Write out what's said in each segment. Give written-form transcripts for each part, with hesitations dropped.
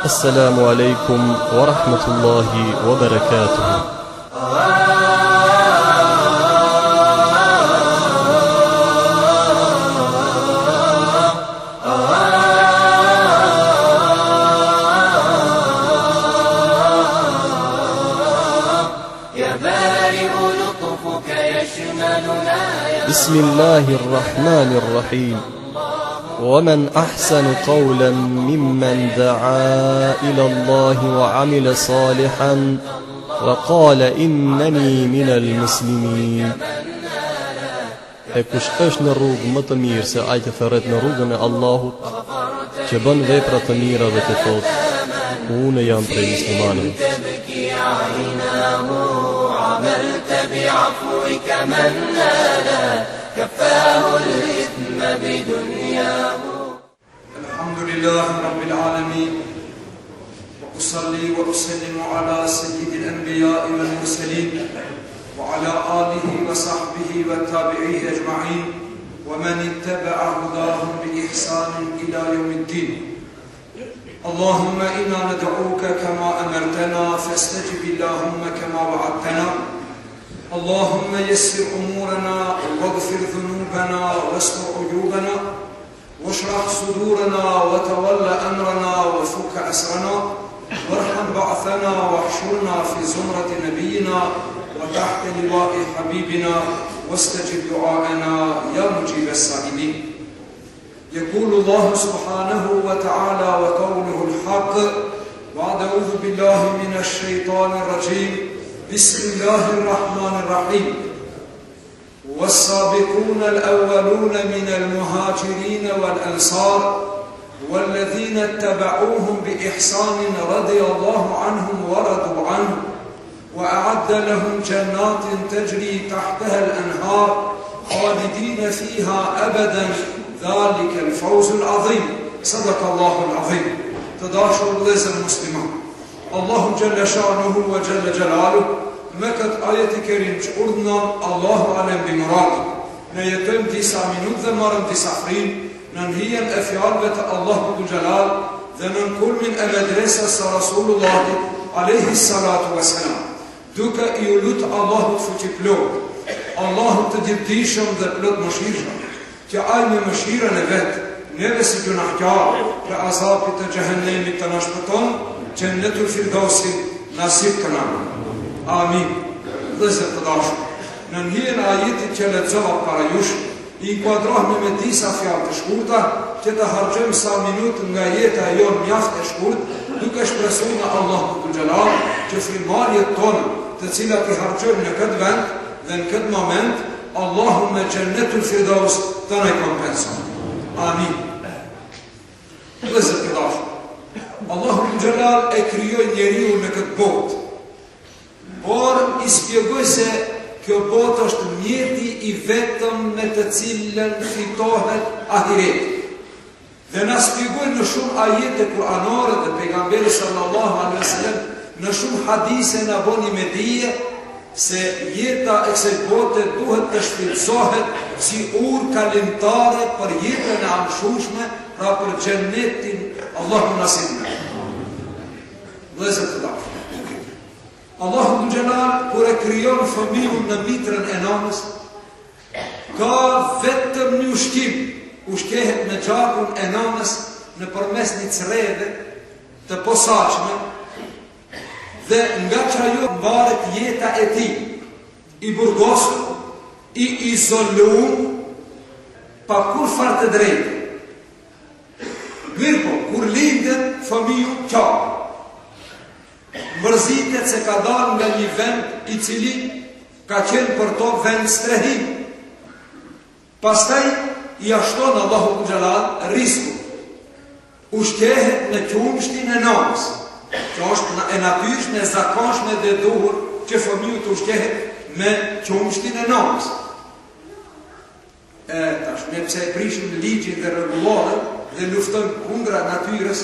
Assalamu alaikum wa rahmatullahi wa barakatuh. بسم الله الرحمن الرحيم ومن أحسن قولا ممن دعا إلى الله وعمل صالحا وقال إنني من المسلمين. E kush është në rrugë më të mirë se ai që thërret në rrugën e Allahut, që bën vepra të mira dhe të thotë, unë jam prej muslimanëve. عملت بعفوك من نالا كفاه الإثم بدنياه. الحمد لله رب العالمين وأصلي وأسلم على سيد الأنبياء والمرسلين وعلى آله وصحبه والتابعين أجمعين ومن اتبع هداهم بإحسان إلى يوم الدين. اللهم إنا ندعوك كما أمرتنا فاستجب اللهم كما وعدتنا. اللهم يسر أمورنا واغفر ذنوبنا واستر عيوبنا واشرح صدورنا وتول أمرنا وفك أسرنا وارحم بعثنا واحشرنا في زمرة نبينا وتحت لواء حبيبنا واستجب دعاءنا يا مجيب السائلين. يقول الله سبحانه وتعالى وقوله الحق بعد أعوذ بالله من الشيطان الرجيم بسم الله الرحمن الرحيم والسابقون الأولون من المهاجرين والأنصار والذين اتبعوهم بإحسان رضي الله عنهم ورضوا عنه وأعد لهم جنات تجري تحتها الأنهار خالدين فيها أبدا ذلك الفوز العظيم. صدق الله العظيم. تداشر ليس المسلمين الله جل شأنه وجل جلاله مكت آية كريم urdhna Allahu alem bimurad. Ne jetojmë disa minutë dhe marrëm disa frim në hijen e fjalëve të Allahut Xhelal dhe në kulmin e medresës së Rasulullahit alayhi salatu wassalam. Duke i lut Allahut fuqiplot, Allahut të gjithdijshëm dhe plot mëshirshëm, që ai me mëshirën e vet neve si gjunahkar për azapit të xhehenemit të na shpëton, Jannatul Firdausin nasib të na. Amin. Dhe të dashur, në hijen e ajetit që lexova para jush, i inkuadrohemi me disa fjalë të shkurta që të harxojmë sa minutë nga jeta jon mjaft e shkurt, duke shpresuar nga Allahu Xhelal që frymëmarrjet tona, të cilat i harxojmë në këtë vend dhe në këtë moment, Allahu me Jannatul Firdaus të na kompenson. Amin. Dhe të dashur, Allahu Xhelal e krijoi njeriu në këtë botë, por i spjegoj se kjo botë është mjeti i vetëm me të cilën fitohet ahireti. Dhe na spjegoj në shumë ajete kuranore dhe pejgamberi sallallahu alaihi wasallam në shumë hadise na boni me dije se jeta e kësaj bote duhet të shfrytëzohet si urë kalimtare për jetën e amshushme, pra për xhennetin Allahu nasib. Vëllezër të dashur, Allahu Xhelal kur e krijon fëmijën në mitrën e nanës, ka vetëm një ushqim, ushqehet me gjakun e nanës nëpërmes një creve të posaçme, dhe nga çajo mbaret jeta e tij, i burgosur, i izoluar, pa kurfar të drejtë. Mirpo, kur lindet fëmiu qarë, mërzitet se ka dalë nga një vend i cili ka qenë për to vend strehim. Pastaj i ashton Allahu Xhelal risku. Ushqehet në qumshtin e nanës, që është e natyrshme, e zakonshme dhe duhur që fëmiu të ushqehet me qumshtin e nanës. Tash ne pse e prishim ligjin dhe rregullohen dhe luftojmë kundra natyrës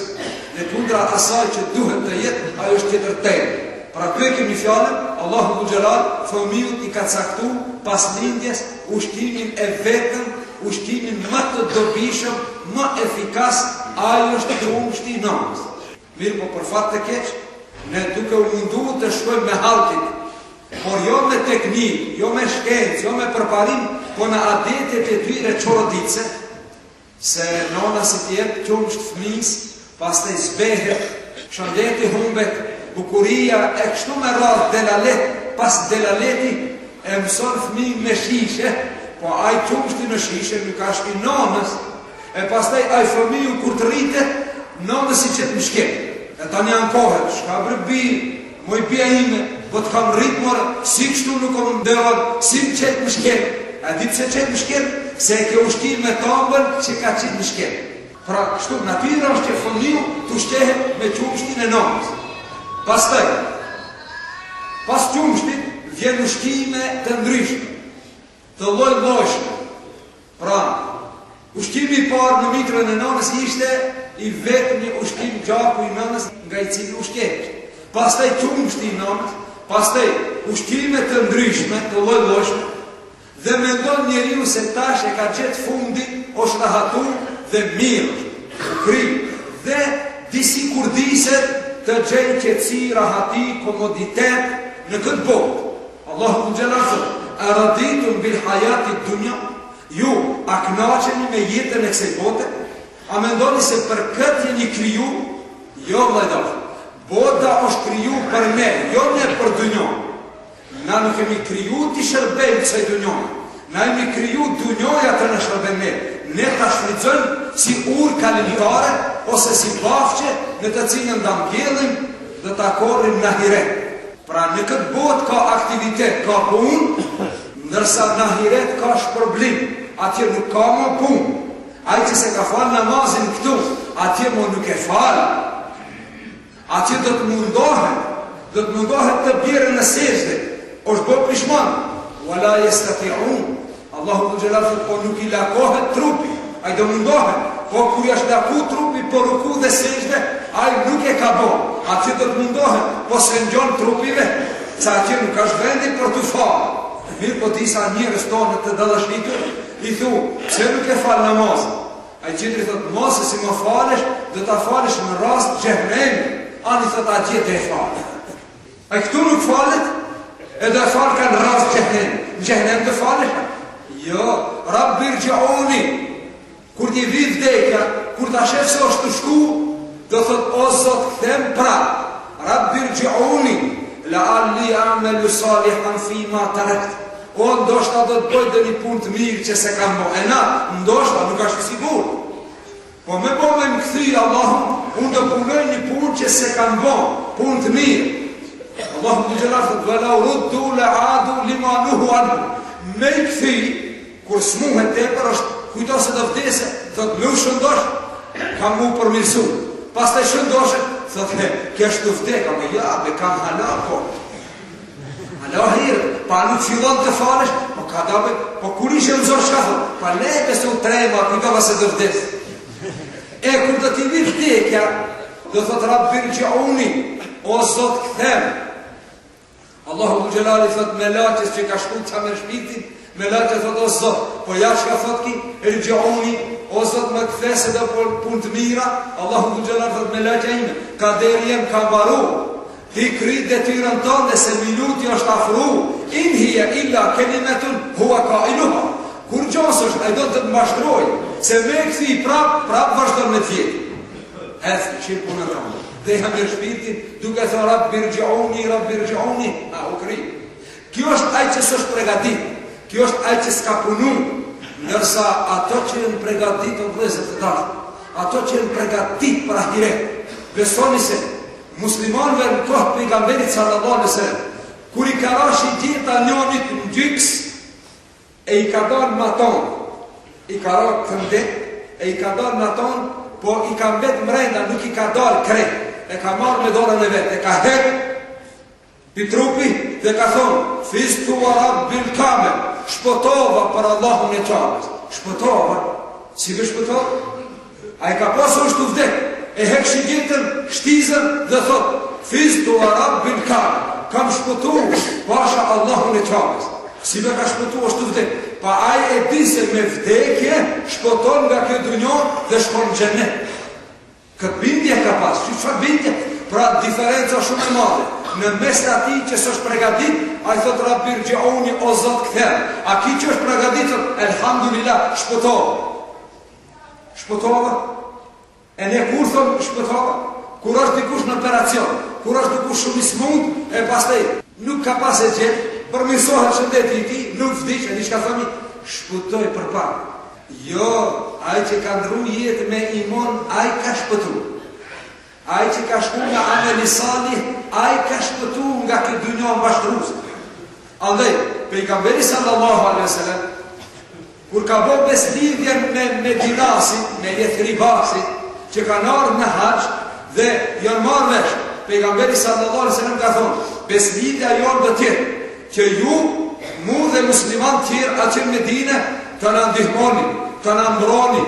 dhe kundra asaj që duhet të jetë, ajo është tjetër temë. Pra kjo e kemi fjallën, Allahu Xhelal fëmijët i ka caktuar pas lindjes ushqimin e vetëm, ushqimin më të dobishëm, më efikas, ajo është qumshti i nanës. Mirë, po për fat të keq, ne duke u mundu të shkojmë me halkit, por jo me teknik, jo me shkencë, jo me përparim, po në adetet e tyre qorodice, se nona si tjetë qumsht fëmis, pas të izbehet, shëndeti humbet, bukuria e kështu me radhë delalet, pas delaleti e mëson fëmi me shishe, po aj qumshti në shishe nuk ashti nonës, e pas taj aj fëmiju kur të rritet, nonës i qëtë më shkenë. E ta një ankohet, shka brëbi, moj bia ime, po të kam rritë morë, si kështu nuk o më ndërën, si më qëtë më shkenë. E di pëse qëtë më shkenë, se e ke ushtim me tambën që ka qëtë më shkenë. Pra, kështu, natyra është që fëmiu të shtehet me qumshtin e nonës. Pas qumshtit, vjen ushtime të ndryshme, të lloj-llojshme. Pra, ushtimi i parë në mikrën e nonës ishte i vetëm një ushtim gjaku i nënës nga i cili ushqehet. Pastaj qumshti i nënës, pastaj ushtime të ndryshme, të lloj-llojshme, dhe mendon njeriu se tash e ka gjetë fundin, është rahatu dhe mirë, kri, dhe disi kurdiset të gjejnë qetësi, rahati, komoditet në këtë botë. Allahu në gjelar thot, a raditun bil hajatit dunja, ju a knaqeni me jetën e kësaj bote? A mendoni se për këtë jeni kriju? Jo, vëllai, bota është kriju për ne, jo ne për dunjon. Na nuk kemi kriju të shërbejmë kësaj dunjon. Na jemi kriju dunjoja të në shërbejmë ne. Ne ta shfrytëzojmë si urë kalimtare ose si bafqe në të cilën nda mbjellim dhe ta korrim në ahiret. Pra në këtë botë ka aktivitet, ka punë, ndërsa në ahiret ka shpërblim. Atje nuk ka më punë. Ai që se ka falë namazin këtu, atje mo nuk e falë. Atje do të mundohet të bjerë në sejde, është bo pishman. Wala yastati'un. Allahu në gjelar thot, po nuk i lakohet trupi, ai do mundohet, po ku jashtë laku trupi, po ruku dhe sejde, ai nuk e ka bo. Atje do të mundohet, po se ngjon trupive, sa atje nuk është vendi për të falë. Mirë, po disa njërës tonë të dallashlitur, i thu, pse nuk e falë namazin? A i qitri thot, mos e si më falesh, dhe ta falesh në rast gjehnem. Ani thot, a gjithë e falë. A i këtu nuk falet, edhe e falë ka në rast gjehnem. Në gjehnem të falesh? Jo, Rabbir Gjaoni, kur t'i vidh vdekja, kur t'a shef se është të shku, dhe thot, o Zot, këthem pra, Rabbir Gjaoni, la alli amelu salihan fima të rekt. O, ndoshta do të bëjt dhe një punë të mirë që se kam bo. E na, ndoshta, nuk ashtë sigur. Po me bo me më këthy, Allahum, unë do punoj një punë që se kam bo, punë të mirë. Allahum në gjelar thët, vela u ruddu le adu lima nuhu anu. Me i këthy, kur smuhet tepër është, kujto se do vdese, thët nuk shëndosh, kam mu përmirësu. Pas të shëndoshet, thët, kështë të vdeka, me jabe, kam halal, po. Halahirë, pa nuk fillon të falesh, po ka dabe, po kur ishe në zorë shkafën, pa lejpe se u trema, kujtova se dë vdes. E kur do t'i vitë vdekja, do thot Rabbir Gjauni, o Zot këthem. Allahu në gjelari thot me laqës që ka shku të me shpitin, me laqës thot o Zot, po jashka thot ki, Gjauni, o Zot më këthe se do punë të mira, Allahu në gjelari thot me laqë ime, ka deri jem ka baru, ti krit dhe tyrën tonë dhe se minuti është afru, inhija illa kelimetun hua ka iluha. Kur gjosë është, a i do të të mbashtroj, se me këthi prap vazhdojnë me tjetë. Ethë, qirë punë në tonë. Dhe jam e shpirtin, duke thë Rabbir Gjauni, a u kri. Kjo është aj që s'është pregatit, kjo është aj që s'ka punu, nërsa ato që jenë pregatit o vlezër të dashtë, ato që jenë pregatit për ahiret, besoni se, muslimanëve në kohë pejgamberit sallallahu alaihi wasallam, kur i ka rashi gjeta njonit në gjyks, e i ka dalë maton, i ka rakë të ndet, e i ka dalë maton, po i ka mbet mrenda, nuk i ka dalë krejt, e ka marrë me dorën e vetë, e ka hek, pi trupi, dhe ka thonë, fistu wa Rabbil Kabe, shpotova për Allahun e Qabës, shpotova, si vë shpotova? A i ka pasur është të vdek, e hek shigjetën, shtizën dhe thot, fistu wa Rabbil Kabe, kam shpotu pasha Allahun e Qabës. Si me ka shpotu është të vdek. Pa aj e di se me vdekje shpoton nga kjo dunjon dhe shkon xhenet. Këtë bindje ka pas, çfarë bindje? Pra diferenca shumë e madhe. Në mes të atij që s'është përgatit, ai thot Rabbi rji'uni o Zot kthem. A ki që është përgatitur, elhamdulillah, shpëtova. Shpëtova. E ne kur thon shpëtova? Kur është dikush në operacion, kur është dikush shumë i smut, e pastaj nuk ka pas e gjetë, përmirësohet shëndeti i tij, nuk vdiq, e diçka thoni, shpëtoi përpara. Jo, ai që ka ndru jetë me iman, ai ka shpëtu. Ai që ka shku nga ameli salih, ai ka shpëtu nga këtë dynja mbashtruese. Andaj, pejgamberi sallallahu alaihi wasallam, kur ka bërë beslidhjen me Dinasin, me Jethribasin, që kanë ardhur në haxh dhe janë marrë vesh, pejgamberi sallallahu alaihi wasallam ka thonë, beslidhja jonë do të jetë që ju, mu dhe musliman tjerë aty në Medinë, të na ndihmoni, të na mbroni,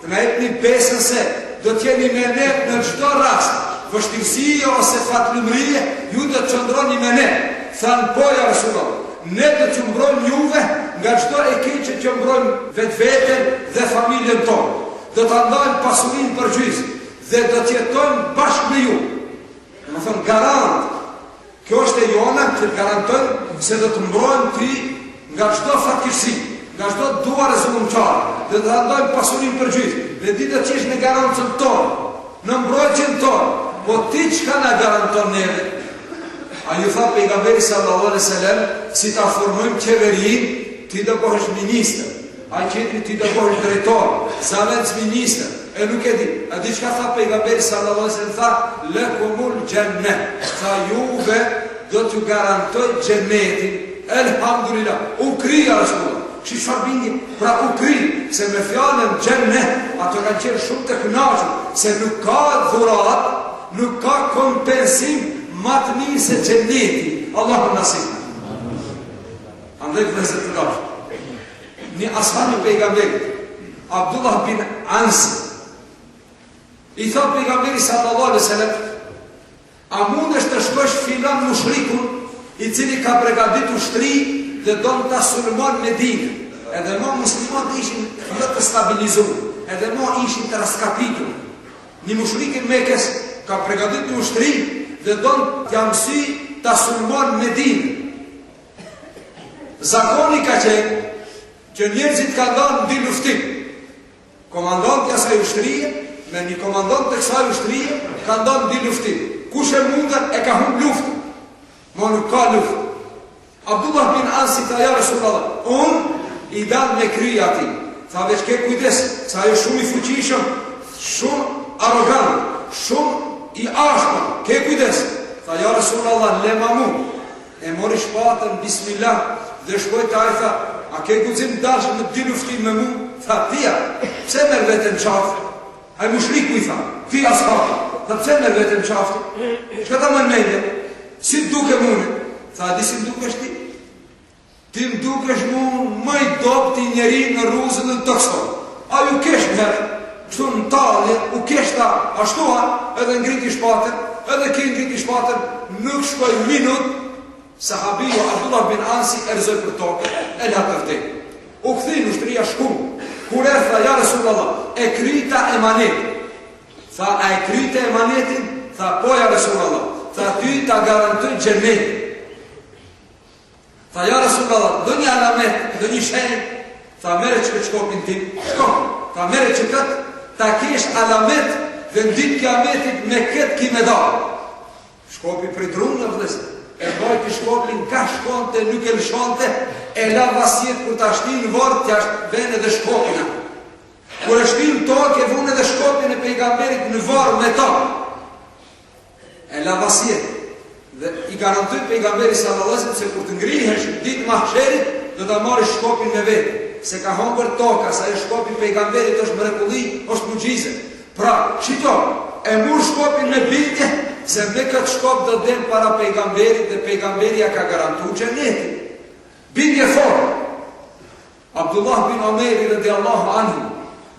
të na jepni besën se do të jeni me ne në çdo rast, vështirësi ose fatlumrie, ju do të qëndroni me ne. Thanë po ja Rasulullah, ne do të mbrojmë juve nga çdo e keqe që mbrojmë vetveten dhe familjen tonë. Do të ndajmë pasurinë për gjys dhe do të jetojmë bashkë me ju. Do të thonë garant. Kjo është e jona që të garantojmë se do të mbrojmë ti nga çdo fatkeqësi, nga çdo duar e zullumçare, dhe të ndajmë pasurinë për gjys. Dhe ti do të jesh në garancën tonë, në mbrojtjen tonë. Po ti çka na garanton neve? A ju tha pejgamberi sallallahu alaihi wasallam, si ta formojmë qeverinë, ti do bëhesh ministër. Ai qetri ti do bëhesh drejtor, zavec ministër. E nuk e di. A di çka tha pejgamberi sallallahu alaihi wasallam? Tha lakumul jannah. Tha juve do t'ju garantoj xhenetin. Elhamdulillah. U krija Rasulullah. Që shfarbingi, pra u kri, se me fjallën gjenne, ato kanë qenë shumë të kënaqur, se nuk ka dhurat, nuk ka kompensim ma të mirë se gjenneti. Allahu nasib. Andaj vëllezër të dashur, një ashabi pejgamberit, Abdullah bin Ansi, i thot pejgamberi sallallahu alaihi wasallam, a mundesh të shkosh filan mushrikun, i cili ka përgatitur shtri dhe do në të sulmon Medinë, edhe mo muslimat ishin jo të stabilizuar, edhe mo ishin të raskapitur. Një mushrikin Mekës ka përgatitur një ushtri dhe do në të jamësi të sulmon Medinë. Zakoni ka qenë që njerëzit ka ndonë në dy luftim. Komandant të asaj ushtrie me një komandant të kësaj ushtrie ka ndonë në dy luftim. Kush e mundën e ka humb luftën, mo nuk ka luftë. Abdullah bin Ansi tha ja Rasulullah, unë i dal me kryja ati. Tha veç ke kujdes, sa ajo shumë i fuqishëm, shumë arrogant, shumë i ashpër, ke kujdes. Tha ja Rasulullah, le ma mu. E mori shpatën, bismillah, dhe shkoj të ajtha, a ke guzim dashë në dy luftim me mu? Tha, tia, pse merr vetën qaftë? A i mushriku i tha, ti ashabi, tha pse merr vetën qaftë? Shka ta më në mendje? Si duke mune? Tha, di si m'dukesh ti? Ti m'dukesh mu më i dopti njeri në rruzën në Tokstone. A ju kesh mërë, kështu në talje, u kesh ta, ashtua, edhe ngriti shpatën, edhe ki ngriti shpatën, nuk shkoj minut, sahabiju Abdullah bin Ansi e rëzoj për tokë, e la përte. U këthi në shtëria shkum, kur e tha, ja Rasulullah, e kryta emanetin. Tha, a e kryta emanetin? Tha, po ja Rasulullah, tha, ty ta garantoj xhenetin. Tha, ja Rasulullah, do një alamet, do një shenjë. Tha, mere që këtë shkopin tim, shkop. Tha, mere që këtë, ta kesh alamet dhe në ditë kiametit me këtë ki me dalë. Shkopi për i drunë në vëllezër, e bajti shkopin ka shkonte, nuk e lëshonte, e la vasjet kur ta shtin në vërë, tja vene dhe shkopina. Kur e shtin tokë, e vune dhe shkopin e pejgamberit në vërë me tokë. E la vasjet. Dhe i garantoj pejgamberi sallallahu alaihi wasallam se kur të ngrihesh ditë mahsherit do ta marrësh shkopin me vete, se ka humbur toka, sa e shkopi pejgamberit është mrekulli, është mucize. Pra, shiko, e mur shkopin me bindje, se me këtë shkop do del para pejgamberit dhe pejgamberia ka garantuar xhenetin. Bindje fort. Abdullah bin Omeri radhiyallahu anhu,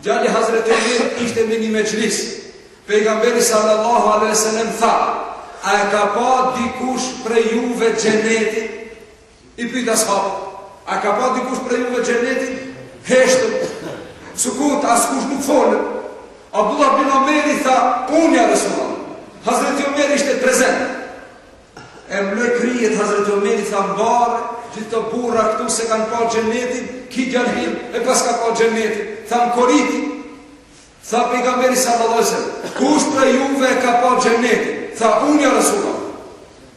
djali Hazreti Omer ishte me një mexhlis. Pejgamberi sallallahu alaihi wasallam tha, a e ka pa dikush prej juve xhenetin? I pyet ashab, a ka pa dikush prej juve xhenetin? Heshtëm, sukut, askush nuk folën. Abdullah bin Omeri tha, unë ja Resulullah. Hazreti Omeri ishte prezent. E mloj krijet Hazreti Omeri tha, mbarë, gjithë të burra këtu se kanë pa xhenetin, ki gjalhim, e pas ka pa xhenetin. Tha, në koriti. Tha pejgamberi sallallahu alaihi wasallam, kush për juve ka pa xhenetin? Tha, unë ja Resulullah.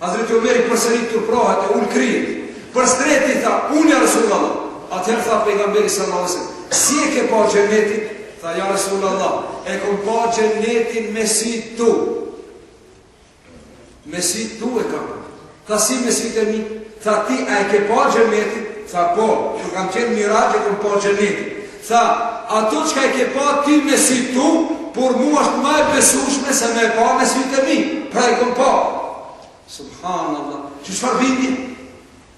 Hazreti Omeri përsërit turprohet e unë krijet. Për streti tha, unë ja Resulullah. Atëherë tha pejgamberi sallallahu alaihi wasallam, si e ke pa xhenetin? Tha, ja Resulullah, e kom pa xhenetin me sy tu. Me sy tu e kam. Tha, si me sy të mi? Tha, ti a e ke pa xhenetin? Tha, po, që kam qenë miraj e kom pa xhenetin. Tha, ato që ka e ke pa ti me sy tu, por mu është ma e besushme se me pa me sy të mi. Pra e kom pa. Subhanallah, që shfar bindi?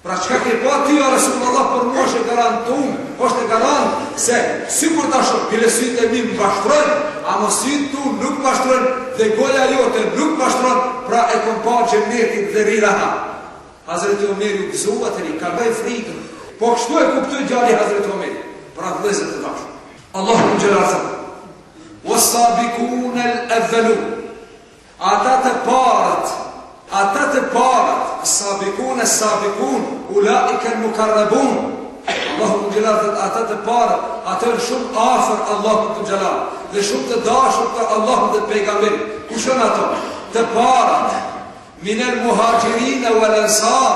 Pra qka ke pa ty, a Resulullah, për mu është e garantum, është e garant se si kur ta shumë, bile sytë e mi më bashtrojnë, a më sytë tu nuk bashtrojnë, dhe goja jote nuk bashtrojnë, pra e kom pa xhenetin dhe riraha. Hazreti Omeri u gëzua të ri, ka bëj frikën, po kështu e kuptoj gjali Hazreti Omeri, pra vlezër të dashur. Allahu në gjelar thëmë, was-sabikun al-awwalun, ata të parët, as-sabikun, ulaika al-mukarrabun. Allahu të gjelar thët, ata të parët, ata në shumë afer Allahu të gjelar, dhe shumë të dashur të Allahu dhe pejgamberi. Kushën ato? Të parët, minel muhajirin e wal ansar,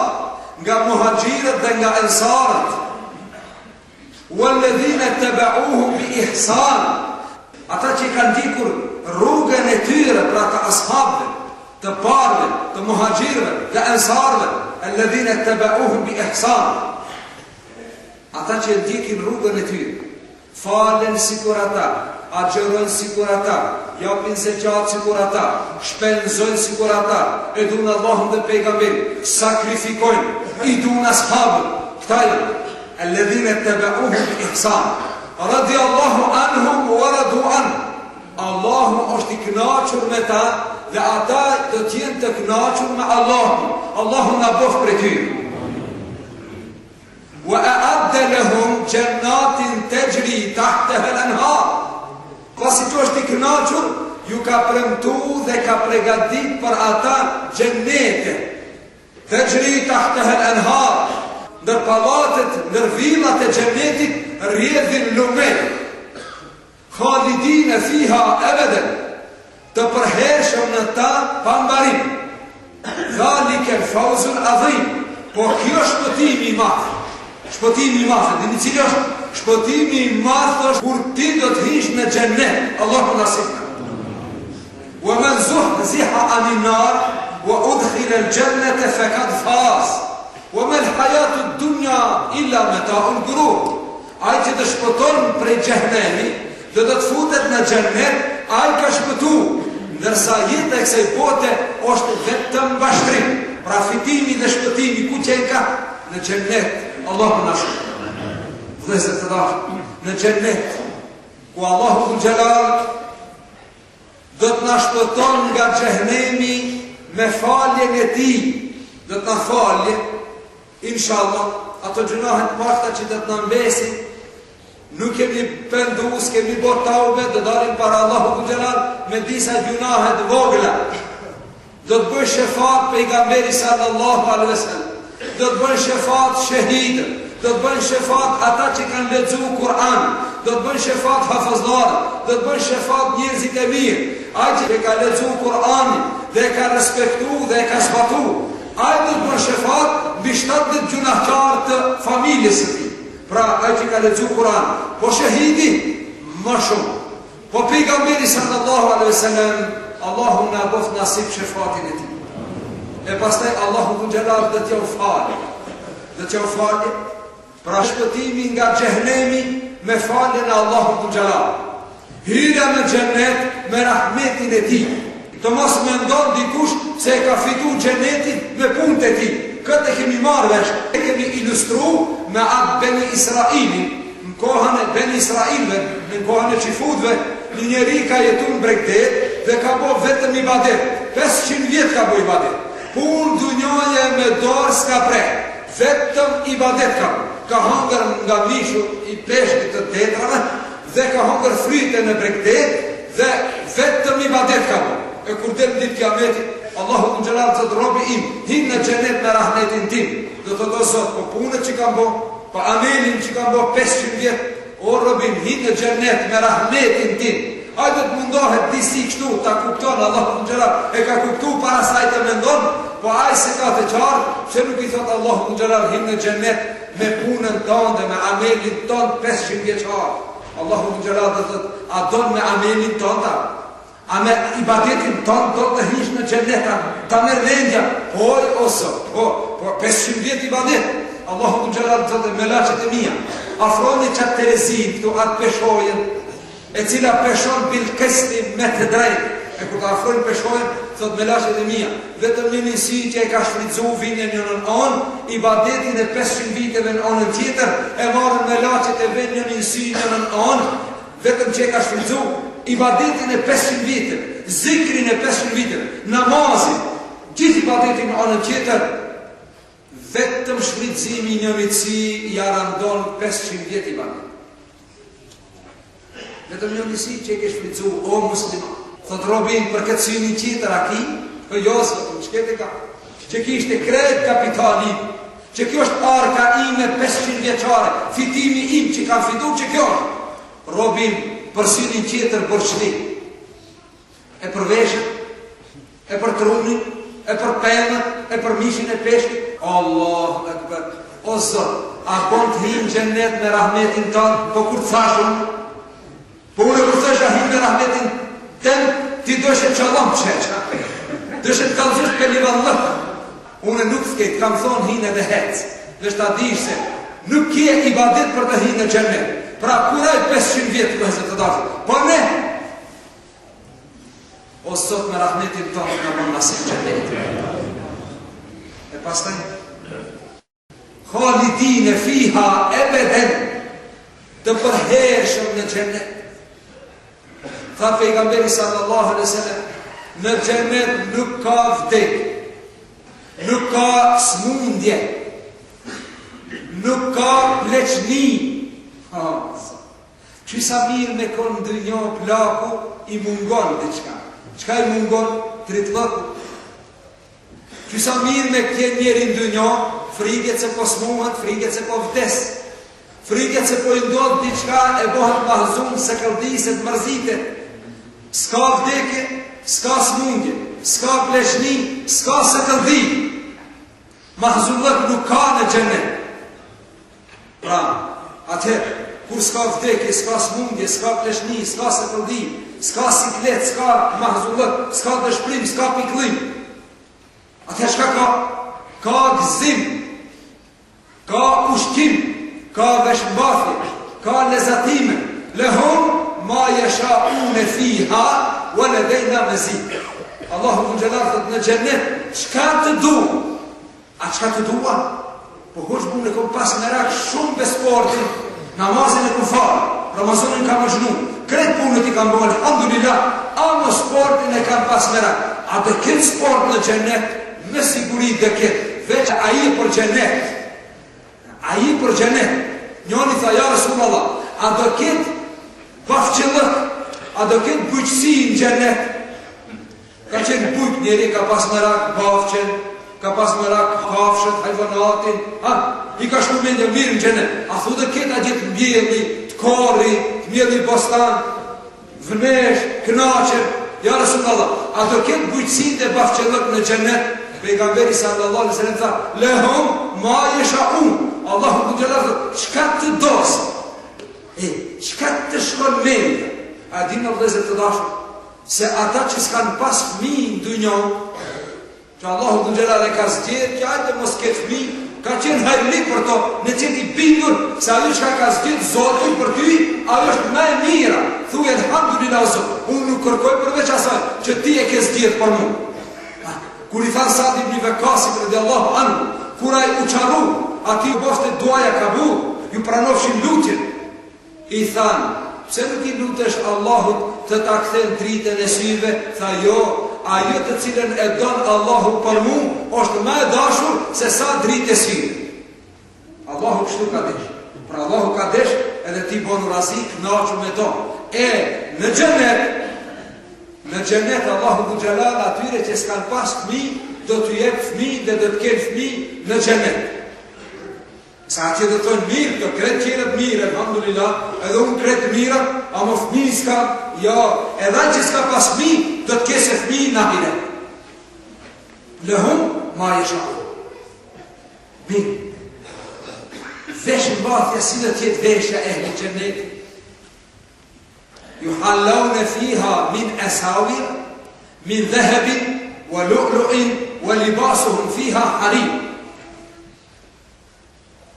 nga muhajirët dhe nga ansarët, walladhina tabauhum bi ihsan, ata që kanë dikur rrugën e tyre, pra të ashabëve, të parëve, të muhajirëve, të ansarëve, alladhina tabauhum bi ihsan, ata që ndikin rrugën e tyre, falen sikur ata, agjerojnë sikur ata, japin zeqat sikur ata, shpenzojnë sikur ata, e dun Allahun dhe pejgamberin, sakrifikojnë, i dun ashabët, këta janë, alladhina tabauhum bi ihsan, radiallahu anhum wa radu an. Allahu është i kënaqur me ta dhe ata do t'jenë të kënaqur me Allahun. Allahu na bëf prej tyre. Wa a'adda lahum jannatin tajri tahtaha al-anhar. Pasi që është i kënaqur, ju ka premtu dhe ka pregadit për ata xhenete. Tajri tahtaha al-anhar. Ndër pallatet, ndër villat e xhenetit rrjedhin lumen. Khalidin fiha abadan. Të përhershëm në ta pambarim. Dhalika al-fawz al-azim. Po kjo është shpëtimi i madh. Shpëtimi i madh, dini cili është? Shpëtimi i madh është kur ti do të hish në xhenet. Allahu na sipër. Wa man zuhziha 'anil nar wa udkhila al-jannata faqad faz. Wa ma al-hayatu ad-dunya illa mata'ul ghurur. Ai që të shpëton prej xhehenemi, do të futet në xhenet, ai ka shpëtu. Ndërsa jeta e kësaj bote është vetëm mbashtrim. Pra fitimi dhe shpëtimi ku që ka? Në xhenet. Allahu na shpëton. Vëllezër të dashur, në xhenet, ku Allahu Xhelal do të na shpëton nga xhehenemi me faljen e tij, do të na falje, inshallah, ato gjunahet pakta që do të na mbesin. Nuk kemi pendu, s'kemi bot taube, do dalim para Allahu Xhelal me disa gjunahet vogla. Do të bëj shefat pejgamberi sallallahu alaihi wasallam. Do të bëj shefat shahidë, do të bëj shefat ata që kanë lexuar Kur'an, do të bëj shefat hafazlar, do të bëj shefat njerëzit e mirë, ai që ka lexuar Kur'anin dhe ka respektuar dhe ka zbatuar. Ai do të bëj shefat mbi 70 gjunahtar të familjes së tij. Pra, ai që ka lexuar Kur'an, po shahidi më shumë. Po pejgamberi sallallahu alaihi wasallam, Allahu na bëf nasib shefatin e tij. E pastaj Allahu Xhelal do t'ju falë. Do t'ju falë. Pra shpëtimi nga xhehenemi me faljen e Allahu Xhelal. Hyrja në xhenet me rahmetin e tij. Të mos mendon dikush se e ka fituar xhenetin me punët e tij. Këtë e kemi marrë vesh, e kemi ilustru me atë Beni Israilin, në kohën e Beni Israilve, në kohën e qifutve, një njeri ka jetu në Bregdet dhe ka bo vetëm ibadet, 500 vjetë ka bo ibadet. Punë dunjoje me dorë s'ka prej, vetëm ibadet ka hangër nga mishu i peshkit të tetrave, dhe ka hangër fryte në Bregdet, dhe ibadet ka bo. E kur del ditë kiametit, Allahu në xhelal të robi im, hin në xhenet me rahmetin tim. Do të do Zot, po punët që kam bo, po amelin që kam bo 500 vjet, o robim, hin në xhenet me rahmetin tim. Hajde të mundohet disi kështu, ta kupton Allahu në xhelal, e ka kuptu para saj të mendon, po ai se ka të qartë, që nuk i thot Allahu në xhelal hin në xhenet me punën tonë dhe me amelin tonë 500 vjeçar. Allahu në xhelal do të a don me amelin tonë ta? A me ibadetin tonë do të hish në xheneta, ta merr rendja, poj ose, po 500 vjet ibadet. Allahu në xhelal do të me laçet e mia. Afroni çat Terezin këtu atë peshojën, e cila peshon bil qisti me të drejtë. E kur të afrojnë peshojën, thot me laçet e mia, vetëm një nisi që e ka shfrytzu vinën në anë, ibadetin e 500 viteve në anën tjetër, e marrën me laçet e vet një nisi në anë, vetëm që e ka shfrytzu ibadetin e 500 viteve, zikrin e 500 viteve, namazin, gjithë ibadetin në anën tjetër, vetëm shfrytëzimi një nisi ja randon 500 vjet ibadet. Vetëm një nisi që e ke shfrytzu, o musliman. Thot robin për këtë synin qitër a ki, për josë, për shkete ka, që ki ishte kret kapitali, që kjo është arka ime 500 vjeqare, fitimi im që kam fitu që kjo është. Robin për synin qitër bërçli, e për veshët, e për trunin, e për pelën, e për mishin e peshkit. Allah, o Zot, a bon të hinë gjennet me rahmetin tonë, po kur të thashun, po unë kur thasha hinë me rahmetin tem, ti dëshe qalom qeqa, dëshe të kalëzush për një vallëk. Unë nuk s'ket, kam thonë hinë edhe hec, dhe shta dish se nuk kje ibadet për të hinë në gjennet. Pra kuraj 500 vjetë këse të dashë, po ne, o Zot me rahmetin tonë në mën nasim gjennet. E pastaj, khalidine fiha ebeden, të përhershëm në gjennet. Tha pejgamberi sallallahu alaihi wasallam, në xhenet nuk ka vdekje, nuk ka smundje, nuk ka pleqni. Që sa mirë me konë ndërnjo plaku, i mungon diçka. Çka i mungon? Tritlëku. Që sa mirë me kje njeri ndërnjo, friget se po smuhat, friget se po vdes, friget se po i ndodh diçka e bohet mahzun, se këldiset, mërzitet. Ska vdekje, ska smundje, ska pleqni, ska se këlldi. Mahzullëk nuk ka në gjennet. Pra, atëherë, kur ska vdekje, ska smundje, ska pleqni, ska se këlldi, ska siklet, ska mahzullëk, ska dëshprim, ska piklim. Atëherë shka ka? Ka gëzim, ka ushkim, ka veshmbathje, ka lezatime, lehum, ma jesha une fiha, wa ledejna me zi. Allahu në gjelartët në gjennet, qka të du? A qka të dua? Po hoq bu në kom pas në rak shumë për sportin, namazin e ku farë, Ramazonin kam është kret punët i kam bo, alhamdulillah, amo sportin e kam pas në rak. A dhe këtë sport në gjennet, me siguri dhe këtë, veç a i për gjennet. A i për gjennet. Njoni tha, ja Resulallah, a dhe këtë bafqëllëk, a do këtë bujqësi në gjennet. Ka qenë bujq, njeri ka pas në rak bafqën, ka pas në rak kafshët, hajvanatin, i ka shku mendje mirë në gjennet. A thu dhe këtë a gjithë mbjeli, të kori, të mjeli bostan, vënesh, knaqër, ja Resulallah, a do këtë bujqësi dhe bafqëllëk në gjennet. Pejgamberi sallallahu alaihi wasallam tha, lehum ma yasha'un. Allahu në gjellarë, qka të dosë? Qka të shkon mendja? A dinë në vëzër të dashur, se ata që s'kanë pas fmi në dynjo, që Allahu të gjellarë e ka zgjedhë, që ajte mos ketë fmi, ka qenë hajrli për to, në qenë i bindur, se ajo që ka zgjedhë Zotin për ty, ajo është me mira. Thuj elhamdulillah Zot, unë nuk kërkoj përveç asaj, që ti e ke zgjedhë për mu. Kur i thanë Sa'd ibn Waqasit radiallahu anhu, kur ai u qaru, ati u boshte duaja kabul, ju pranofshin lutjen, i thanë, pse nuk i lutesh Allahut të ta kthen dritën e syve? Tha jo, ajo të cilën e don Allahu për mu, është më e dashur se sa dritë e syve. Allahu kështu ka desh. Pra Allahu ka desh edhe ti bonu razik, knaqur me to. E, në xhenet Allahu dhu xhelal atyre që s'kan pas fëmijë, do t'u jep fëmijë dhe do të kenë fëmijë në xhenet. Sa që do të thonë mirë, do kretë qenët mirë, alhamdulillah, edhe unë kretë mirë, a më fëmijë s'ka, jo, edhe që s'ka pas fëmijë, do të kese fëmijë në ahiret. Lehum ma jesha. Mirë. Veshë mbathja si dhe tjetë veshja ehli xheneti. Yuhallawna fiha min asawir min dhahabin wa lu'lu'in wa libasuhum fiha harir.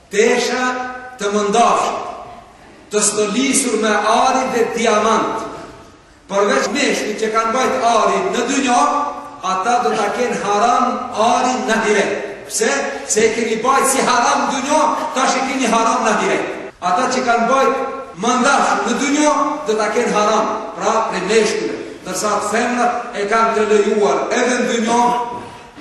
Tesha të mëndafshë, të stolisur me ari dhe diamant. Përveç meshkujt që kanë bajt ari në dynja, ata do ta kenë haram ari në ahiret. Pse? Se e keni bajt si haram në dynja, tash e keni haram në ahiret. Ata që kanë bajt mëndafshë në dynja, do ta kenë haram, pra në meshkujve. Dërsa të femrat e kanë të lejuar edhe në dynja,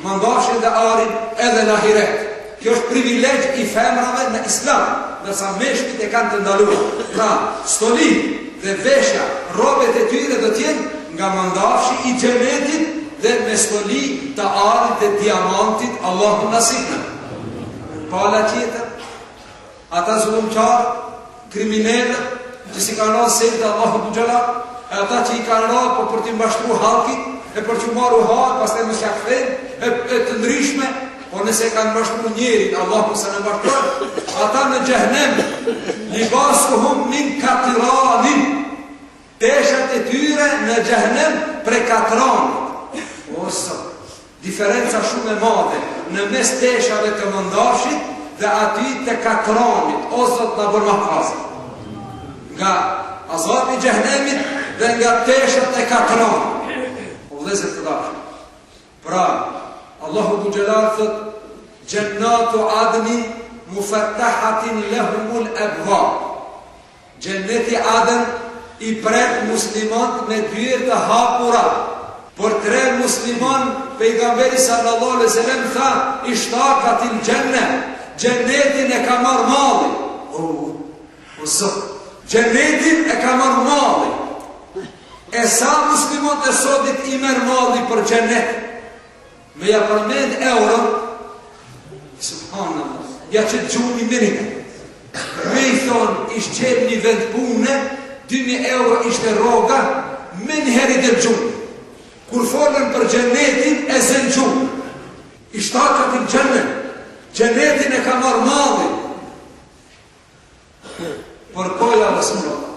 mëndafshën dhe arin edhe në ahiret. Kjo është privilegj i femrave në islam, nërsa meshkujt e kanë të ndaluar. Pra, stolin dhe veshja, robet e tyre do t'jenë nga mandafshi i xhenetit dhe me stoli të arit dhe diamantit, Allahu nasibna. Pala tjetër, ata zullumqarë, kriminelët, që si kanë rënë sejtë Allahu dhu xhelal, e ata që i kanë rënë po për t'i mbashtru halkit, e për që maru halk, pas të më shakfen, e të ndryshme. Po nëse kanë mbashtru njerin, Allahu se në mbashtru, ata në xhehenem, libasuhum min katiranin, teshat e tyre në xhehenem pre katranit. Oso, diferenca shumë e madhe në mes teshave të mëndafshit dhe aty të katranit, ose të në bërma kazë. Nga azabi i xhehenemit dhe nga teshat e katranit. O vëllezër të dashur. Pra, Allahu dhu xhelal thot, Jannatu adnin mufattahatin lahumul abwab. Jannati Aden i pret muslimanët me dyert të hapura. Por 3 musliman, pejgamberi sallallahu alaihi wasallam tha, ishtaqatil janna, jannetin e ka marr malli. O zot, jannetin e ka marr malli. E sa muslimanët e sotit i merr malli për jannet? Me ja përmend euro, subhanallah, ja që të gjumë i mërinë. Me i thonë, ishtë qenë një vend pune, 2.000 euro ishte roga, me njëheri dhe gjumë. Kur folën për xhenetin, e zënë gjumë. Ishtë akatin xhenet, xhenetin e ka marrë malli. Por koja Rasulullah,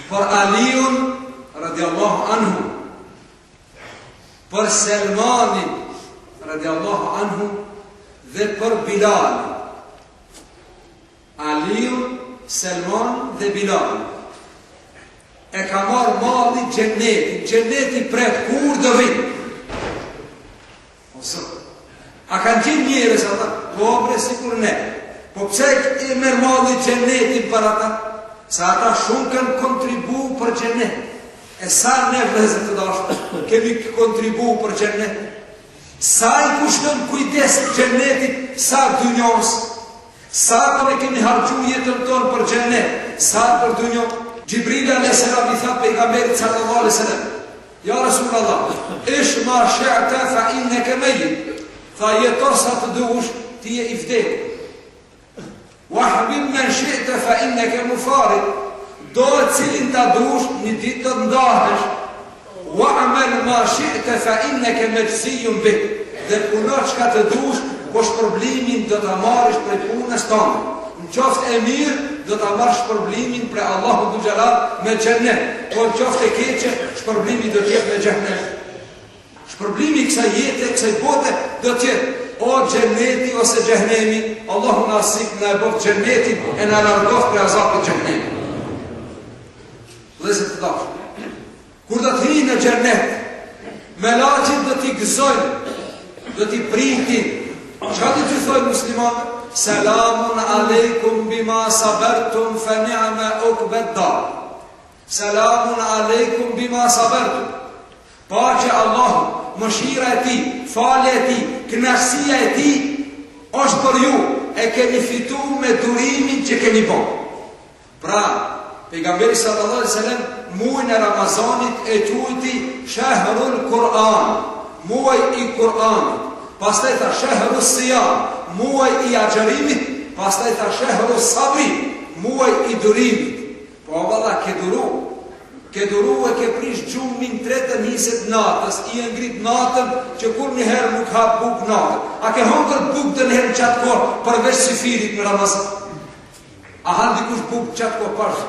por Aliun, radiallahu anhu, për Selmanin, radiallahu anhu, dhe për Bilalin. Aliun, Selman dhe Bilalin. E ka marrë malli xheneti, xheneti pret kur do vinë. A kanë qenë njerëz ata? Po bre sikur ne. Po pse e merr malli xhenetin për ata? Sa ata shumë kanë kontribu për xhenet. E sa ne vëllezër të dashur kemi kontribu për xhenet? Sa i kushton kujdes xhenetit, sa dynjos? Sa ne kemi harxhu jetën tonë për xhenet? Sa për dynjë? Gjibril a.s. i tha pejgamberit sallallahu alaihi wasallam, ja Rasulallah, ish ma shi'ta fa innaka mayyit. Tha jetor sa të dush, ti je i vdekur. Wa habib man shi'ta fa innaka mufarid. Do cilin ta dush, një ditë do të ndahesh. Wa amal ma shi'ta fa innaka majziyun bih. Dhe puno çka të dush, po shpërblimin do ta marrësh prej punës tënde. Në qoftë e mirë, do ta marrësh shpërblimin për Allahu dhu xhelal me xhennet. Po në qoftë e keqe, shpërblimi do të jetë me xhennet. Shpërblimi i kësaj jete, kësaj bote do të jetë o xhenneti ose xhehenemi. Allahu na sik na e bëf xhennetin e na largof prej azapit të xhennetit. Vëllezër të dashur, kur do të hyjë në xhennet, melaqit do t'i gëzojnë, do t'i pritin. Çka do të thonë muslimanët? Selamun alejkum bima sabertum fe ni'me uqbed dar. Selamun alejkum bima sabertum. Paqja Allahu, mëshira e ti, falja e ti, kënaqësia e ti është për ju, e keni fitu me durimin që keni bërë. Pra, pejgamberi sallallahu alaihi wasallam muajin e Ramazanit e quajti Shahrul Kur'an, muaj i Kur'anit. Pastaj tha Shahrus Siyam, muaj i agjerimit. Pastaj tha Shahrus Sabri, muaj i durimit. Po valla ke duru e ke prish gjumin tretën hiset natës, i e ngrit natën që kur njëherë nuk ha buk natën. A ke hongër buk të njëherë në qatë kohë përveç sifirit në Ramazan? A ha dikush buk qatë kohë pashë?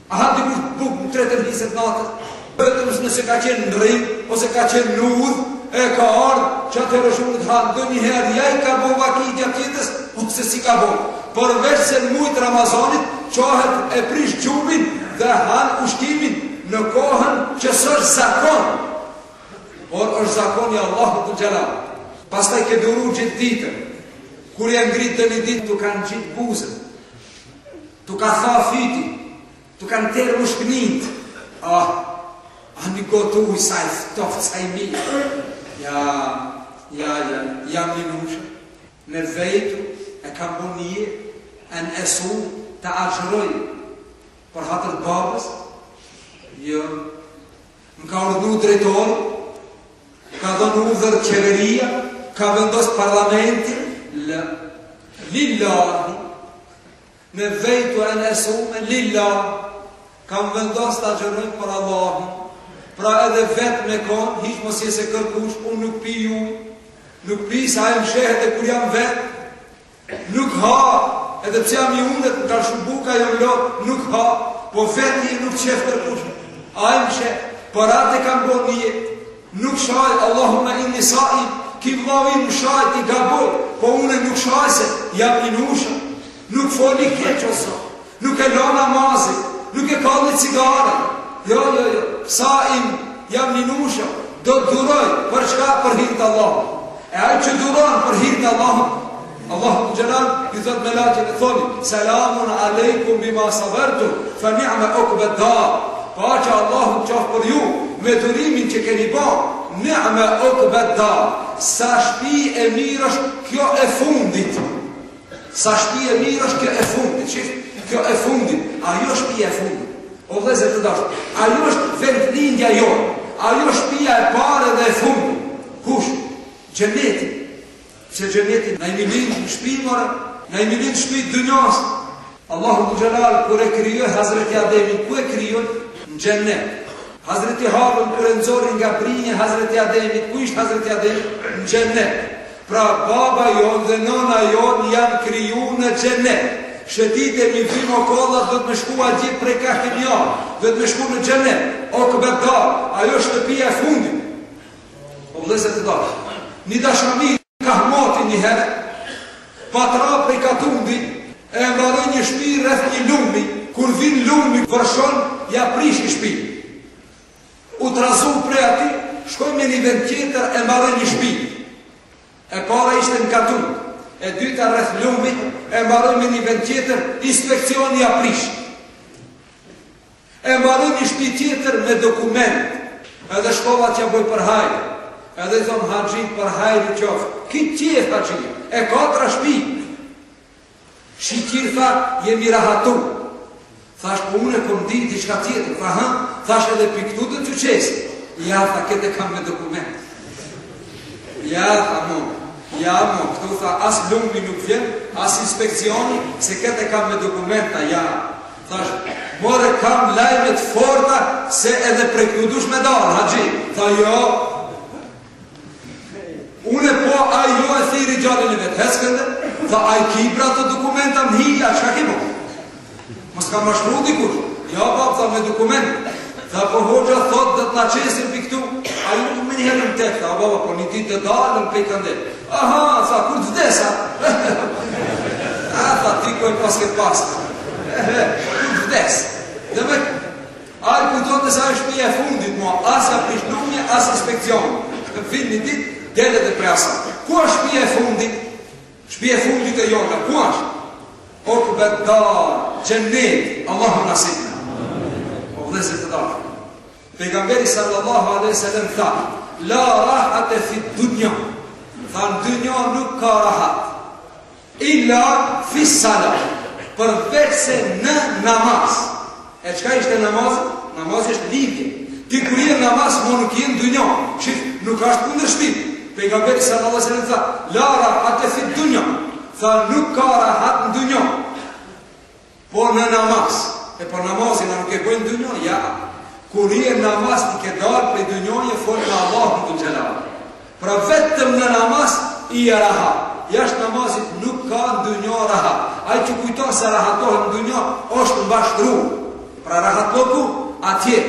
A ha dikush buk në tretën hiset natës? Vetëm nëse ka qenë në rrim, ose ka qenë në udhë, e ka ardhë që atë rëshunit ha ndë njëherë, ja i ka bo vakitja tjetës, ose si ka bo. Përveç se në mujtë Ramazanit, qohet e prish gjumin dhe han ushtimin në kohën që s'është zakon, por është zakon i Allahut të Gjelal. Pastaj ke duru gjithë ditën, kur janë ngritë të një ditë, tu kanë gjitë buzën, tu ka tha fiti, tu kanë terë mushkënit, një gotu i saj ftoft, saj mirë. Jam një nushë, me vejtu, e kam bu një, e në esu, të agjeroj, për hatër të babës, jo, më ka urdhnu drejtori, ka dhënë udhër qeveria, ka vendos parlamenti, lillahi, me vejtu e në esume, lillahi, kam vendos të agjerojnë për Allahun, pra edhe vetë me konë, hiq mos jese kërkush, unë nuk pi ju, nuk pi sa e më shehet e kur jam vetë, nuk ha, edhe pse jam i undet, në kanë shumë buka, jo lo, nuk ha, po veti nuk qef kërkush, a e më shehet, për atë e kam bo një, nuk shaj, Allahumma inni saim, ki vlavin më shaj, ti gaboj, po une nuk shaj se, jam një nusha, nuk foli keq oso, nuk e la namazi, nuk e kalli cigare, jo, saim, jam një nusha, do të duroj, për çka? Për hir të Allahut. E ai që duron për hir të Allahut, Allahu Gjelal i thot me laqen e thoni, selamun alejkum bima sabertum, fa ni'ma uqbad dar. Pa që Allahu qaf për ju, me durimin që keni ba, ni'ma uqbad dar. Sa shpi e mirë është kjo e fundit. Sa shpi e mirë është kjo e fundit. Shif, kjo e fundit. Ajo shpi e fundit. O vëllezër të dashur, ajo është vendlindja jonë. Ajo shpia e pare dhe e fundit. Kush? Xheneti. Se xheneti na i milin shpimore, na i milin shpi dënjas. Allahu Gjelal kur e krijoi Hazreti Ademin, ku e krijoi? Në xhennet. Hazreti Harun kur e nxori nga brinja Hazreti Ademit, ku ishte Hazreti Ademi? Në xhennet. Pra baba jon dhe nona jon janë kriju në xhennet. Shëtit e një vimo kolla do të me shkua gjithë prej ka himjarë, do të me shku në xhennet, o këbetdar, ajo shtëpia e fundit. O vëllezër të dashur, një dashami ka hmati një herë, patra prej katundi, e mbaroj një shpi rreth një lumi, kur vin lumi vërshon, ja prish një shpi. U trazu prej ati, shkoj me një vend tjetër, e mbaroj një shpi. E para ishte në katund. E dyta rreth lumit, e mbaroj me një vend tjetër, inspekcioni aprish. E mbaroj një shtëpi tjetër me dokument, edhe shkova që ja boj për hajrë, edhe i thonë haqit për hajrë i qofë, kitë tjetë haqit, e 4 shtëpi. Shqyqir tha, jemi rahatu. Thash, po unë e kom di diçka tjetër, thash edhe piktu të të qesi. Ja, tha, kete kam me dokument. Ja, tha, këtu tha, as lumi nuk vjen, as inspekcioni, se kete kam me dokumenta, ja. Thash, more kam lajmet forta, se edhe prej këtu dush me dalë, haqi. Tha, jo. Une po, a jo e thiri gjallin e vetë, heskënde. Tha, a i kibra të dokumenta më hija, qka kimo? Mos ka më shkru dikush. Ja, bab, tha, me dokument. Tha, po hoxha thot dhe të na qesin për këtu, a ju nuk me një herë në tek, tha, baba, po një ditë të dalën për i këndel. Aha, tha, kur të vdesa? A, tha, ti kojnë paske paske. Kur të vdes? Dhe me, a i kujton të sa e shpija e fundit mua, asja prishnumje, as inspekcion. Në fin një ditë, dele dhe preasa. Ku është shpija e fundit? Shpija e fundit e jona, ku është? O këbet da, gjennet, Allahu nasibna. Vëllezër të dashur, pejgamberi sallallahu alaihi wasallam tha, la rahat fi dunya, tha në dynja nuk ka rahat, illa fi salat, përveç se në namaz. E çka ishte namazi? Namazi është lidhje. Ti kur je namaz, mo nuk je në dunja. Shif, nuk është kundërshtim. Pejgamberi sallallahu alaihi wasallam tha, la rahat fi dunya. Tha nuk ka rahat në dunja. Por në namaz. E por namazin nuk e bëjnë në dunja, ja. Kur je namaz ti ke dalë prej dunjaje fol me Allahun të xhelal. Pra vetëm në namaz i rahat. Jashtë namazit nuk ka në dunja rahat. Ai që kujton se rahatohet në dunja është mbashtruar. Pra rahatloku atje.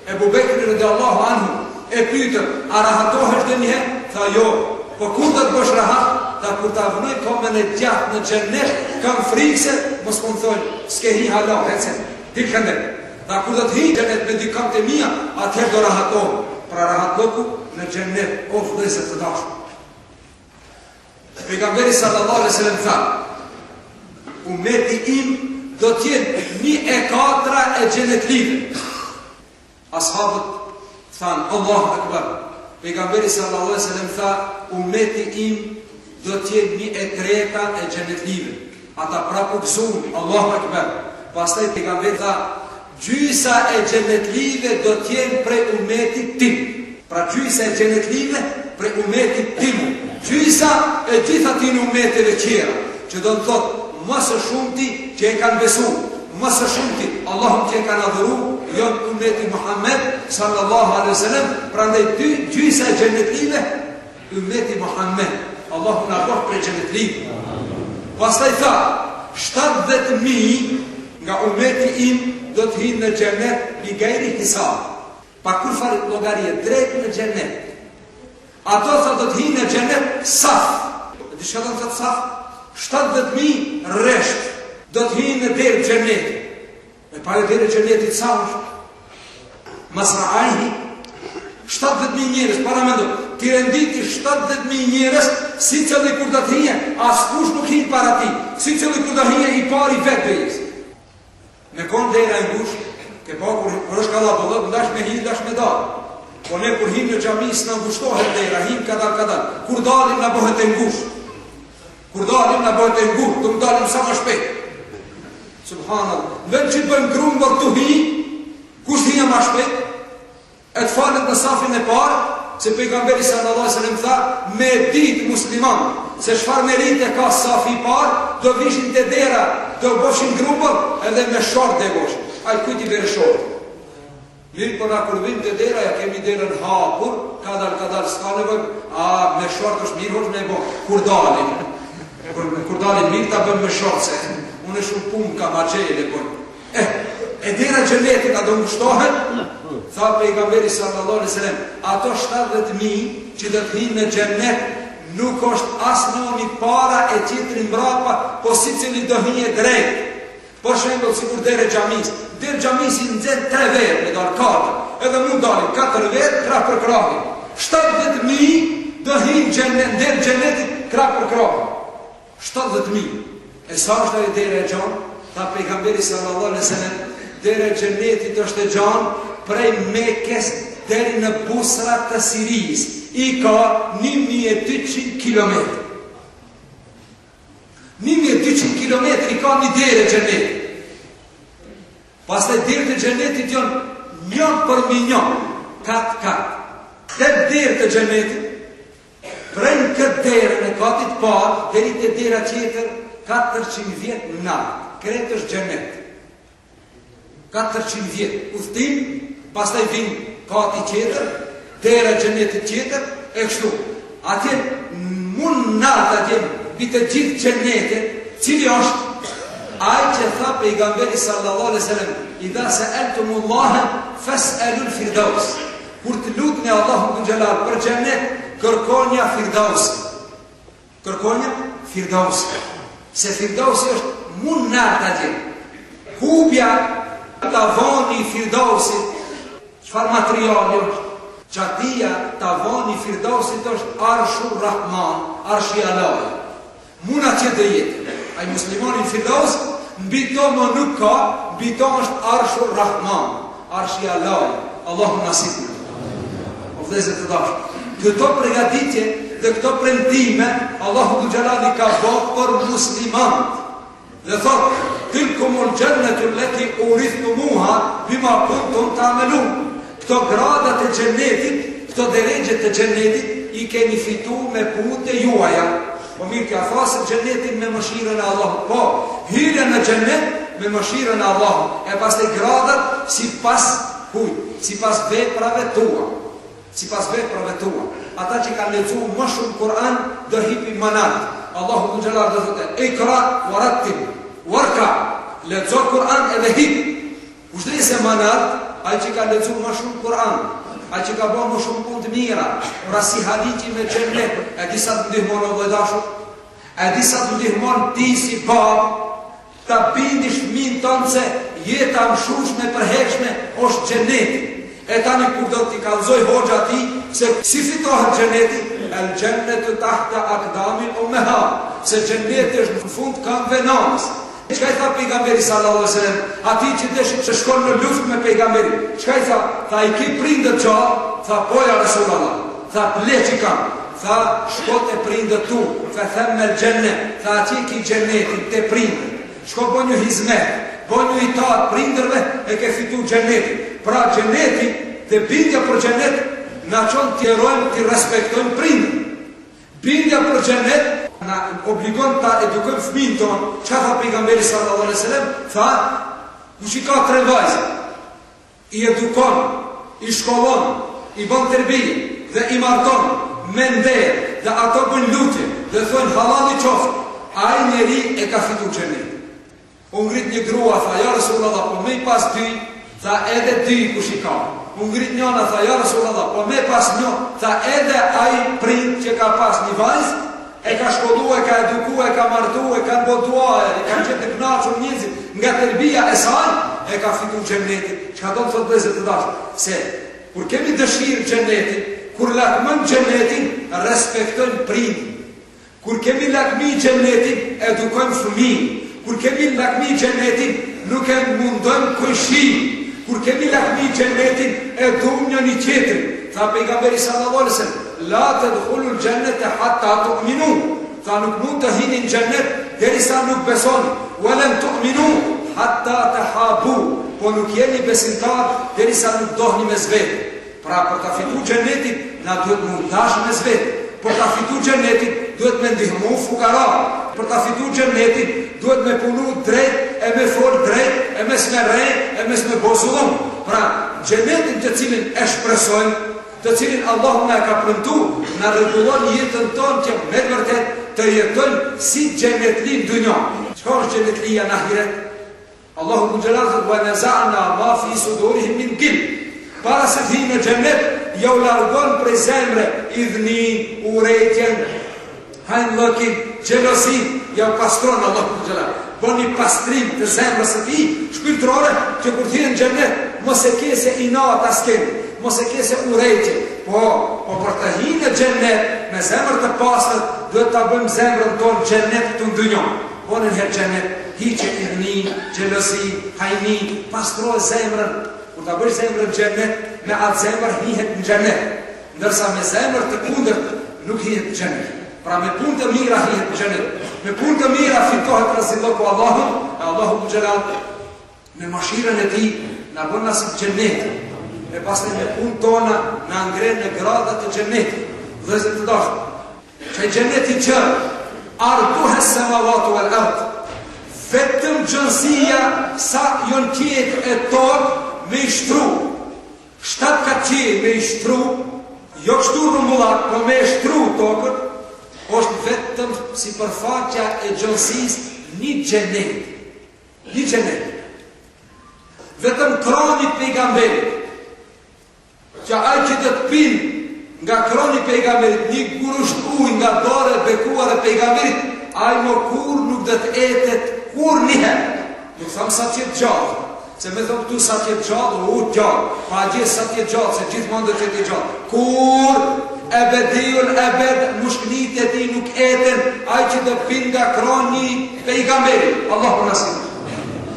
Ebu Bekri radiallahu anhu e pyetën, a rahatohesh dhe njëherë? Tha jo, po kur do të bësh rahat? Tha kur ta vënoj komën e gjatë në xhennet, kam frikë se mos më thonë, s'ke hi hala, hece, dil këndër. Tha kur do të hi xhennet me dikant e mia, atëherë do rahatohem. Pra rahatloku në xhennet, o vëllezër të dashur. Pejgamberi sallallahu alaihi wasallam tha, ummeti im do të jetë 1/4 e xhenetlive. Ashabët thanë, Allahu Akbar. Pejgamberi sallallahu alaihi wasallam tha, ummeti im do të jetë 1/3 e xhenetlive. Ata prapu gëzuan, Allahu Akbar. Pastaj pejgamberi tha, gjysa e xhenetlive do të jenë prej ummetit tim. Pra gjysa e xhenetlive prej ummetit tim. Gjysa e gjitha ti në ummeteve tjera, që do të thotë më së shumti që e kanë besuar, më së shumti Allahun që e kanë adhuruar, jo ummeti Muhammed sallallahu alaihi wasallam. Prandaj gjysa e xhenetlive ummeti Muhammed. Allahu na bëj për xhenetlive. Pastaj tha, 70.000 nga ummeti im do të hyjnë në xhenet bi ghairi hisab. Pa kur fare llogarie drejt në xhenet. Ato sa do të hyjnë në xhenet saf. Dhe çka do të thotë saf? 70.000 rresht do të hyjnë në derë xhenetit. Me pare derë xhenetit sa është? Masra'aihi 70.000 njerëz, para mendo. Ti renditi 70.000 njerëz, si cili kur do të hyjë, askush nuk hyjë para ti. Si cili kur do hyjë i pari vetvetes. Me kon dera e ngushtë, ke pa kur është kalla bollë, ndash me hyjë, ndash me dalë. Po ne kur hyjmë në xhami s'na ngushtohet dera, hyjmë kadal. Kur dalim na bëhet e ngushtë. Kur dalim na bëhet e ngushtë, do të dalim sa më shpejt. Subhanallah. Vetë që të bëjmë grumbër të hi, kush hinja ma shpejt? E të falet në safin e parë, se pejgamberi sallallahu alaihi wasallam tha, me ditë musliman, se çfarë merite ka safi i parë, do vishin të dera, do boshin grumbër, edhe me short dhe boshin. Aj kujti bere short. Mirë për na kur vim të dera, ja kemi derën hapur, kadal s'ka nevojë, me short është mirë, është me bo. Kur dalim mirë ta bëm me short, se unë shumë punë ka ma gjele, e dera xhenetit a do ngushtohet? Tha pejgamberi sallallahu alaihi wasallam, ato 70.000 që do të hyjnë në xhenet nuk është as nomi para e tjetri mbrapa, po si cili do hyjë drejt. Për shembull, sikur derë xhamis. Derë xhamisi nxjerr 3 verë, me dal 4. Edhe mund dalin 4 verë, krah për krahin. 70.000 do hyjnë xhenet, derë xhenetit krah për krahin. 70.000. E sa është ajo derë e gjanë? Tha pejgamberi sallallahu alaihi wasallam, derë e xhenetit është e gjanë prej Mekës deri në busrat të Siris. I ka 1200 kilometër. 1200 kilometër i ka një derë e xhenetit. Pastaj derët e xhenetit janë 1 për 1, 4. Te derët e xhenetit prejnë këtë derën e katit parë, deri te dera tjetër 400 vjet në natë. Kretë është xhenet. 400 vjet udhtim, pastaj vin kati tjetër, dera e xhenetit tjetër, e kështu. Atje mund natë atje mbi të gjithë xhenetin, cili është ai që tha pejgamberi sallallahu alaihi wasallam, idha sa'altumullaha fas'alul firdaus. Kur të lutni Allahun xhelal për xhenet, kërkonja firdaus. Kërkonja firdaus. Se firdausi është mund natë atje. Hubja tavani firdausit, çfarë materiali është? Çatia tavani firdausit është Arshur Rahman, Arshi Allah. Mund atje të jetë. Ai muslimani firdaus mbi to më nuk ka, mbi to është Arshur Rahman, Arshi Allah. Allahu nasib. O vëllezër të dashur, këto përgatitje dhe këto premtime Allahu xhalali ka bërë për muslimanët. Dhe thotë tilkumul jannetu allati urithumuha bima kuntum ta'malun. Këto gradat e xhennetit, këto derexhet të xhennetit i keni fituar me punët e juaja. Po mirë ka thasë xhennetin me mëshirën e Allahut. Po, hyrja në xhennet me mëshirën e Allahut. E pastaj gradat sipas kujt? Sipas veprave tua. Sipas veprave tua. Ata që kanë lexuar më shumë Kur'an do hipin manat. Allahu xhallahu do thotë: "Ikra warattil warka." Lexo Kur'an edhe hip. Kushtet se manat, ai që ka lexuar më shumë Kur'an, ai që ka bërë më shumë punë të mira, pra si hadithi me xhennet, e di sa të ndihmon Allahu dashur, e di sa të ndihmon ti si bab, ta bindish fëmin tonë se jeta mshushme e përhershme është xheneti. E tani kur do t'i kallzoj hoxha ti se si fitohet xheneti, el xhennetu tahta aqdamil ummahat, se xheneti është në fund këmbëve nënës. Çka i tha pejgamberi sallallahu alaihi wasallam, atij që dëshit të shkon në luftë me pejgamberin? Çka i tha? Tha i ki prindët gjallë? Tha po ja Resulullah. Tha pleqi kam. Tha shko te prindët tu. Tha them me xhennet. Tha atje ki xhennetin te prindët. Shko bo një hizmet, bo një itat prindërve e ke fitu xhennetin. Pra xheneti dhe bindja për xhennet na çon të jerojmë, të respektojmë prindët. Bindja për xhennet na obligon ta edukojmë fëmijën tonë. Çka tha pejgamberi sallallahu alaihi wasallam? Tha, kush i ka 3 vajza, i edukon, i shkollon, i bën tërbije dhe i marton me nder dhe ato bën lutje dhe thonë halali qoftë, ai njeri e ka fitu xhenetin. U ngrit një grua, tha ja Resulullah, po me pas 2, tha edhe 2 kush i ka. U ngrit njëna, tha ja Resulullah, po me pas 1, tha edhe ai prind që ka pas një vajzë, e ka shkollu, e ka eduku, e ka martu, e ka nbotua, e ka qenë të knaqur njëzit nga tërbija e saj, e ka fitu xhenetin. Çka do të thotë vëllezër të dashur? Se kur kemi dëshirë xhenetin, kur lakmën xhenetin, respektojmë prindin. Kur kemi lakmi xhenetin, edukojmë fëmijën. Kur kemi lakmi xhenetin, nuk e mundojmë kujshin. Kur kemi lakmi xhenetin, edukojmë njëri tjetrin. Tha pejgamberi sallallahu alaihi wasallam: "La tadkhulul jannata hatta tu'minu." Tha nuk mund të hini në xhennet derisa nuk besoni. "Wa lan tu'minu hatta tahabu." Po nuk jeni besimtar derisa nuk dohni mes vetë. Pra për ta fituar xhenetin na duhet të dashim mes vetë. Për ta fituar xhenetin duhet me ndihmu fukara. Për ta fituar xhenetin duhet me punu drejt, e me fol drejt, e mes me rrej, e mes me bozullum. Pra xhenetin të cilin e shpresojmë, të cilin Allahu na ka premtu, na rregullon jetën tonë që me vërtet të jetojmë si xhenetli në dynjë. Çka është xhenetlia në ahiret? Allahu xhallahu thot: "Wa naza'na ma fi sudurihim min ghil." Para se të hyjnë në xhenet, ja u largon prej zemre idhnin, urrëtitjen, hajnllëkin, xhelosin, ja u pastron Allahu xhallahu. Boni pastrim të zemrës së tij shpirtërore që kur të hyjnë në xhenet mos e kese inat asken. Mos e kese urrëtitje. Po për të hyrë në xhenet me zemër të pastër, duhet ta bëjmë zemrën tonë xhenet të ndonjë. Bonë në xhenet, hiqe idhni, xhelosi, hajni, pastroj zemrën. Kur ta bësh zemrën xhenet, me atë zemër hihet në xhenet. Ndërsa me zemër të kundërt nuk hihet në xhenet. Pra me punë të mira hihet në xhenet. Me punë të mira fitohet rrezilloku Allahut, Allahu xhelal me mëshirën e tij na bën nasip xhenet. E pastaj me punë tona na ngren në gradat e xhenetit. Vëllezër të dashur, që xheneti që arduha samawati wal ard, vetëm gjënësia sa jon qiejt e tokë me i shtru. 7 ka qiej me i shtru, jo kështu rrumbullak, po me i shtru tokën, është vetëm si përfaqja e gjënësisë një xhenet. Një xhenet. Vetëm kroni pejgamberit, që ai që të pinë nga kroni pejgamberit një gurusht ujë nga dora e bekuar e pejgamberit, ai më kur nuk do të etet kur njëherë. Nuk thamë sa të jetë gjallë, se me thonë këtu sa të jetë gjallë, u gjallë, pa gjithë sa të jetë gjallë, se gjithmonë do të jetë gjallë. Kur ebediul ebed mushkënit e ti nuk eten, ai që të pinë nga kroni pejgamberit. Allahu nasim.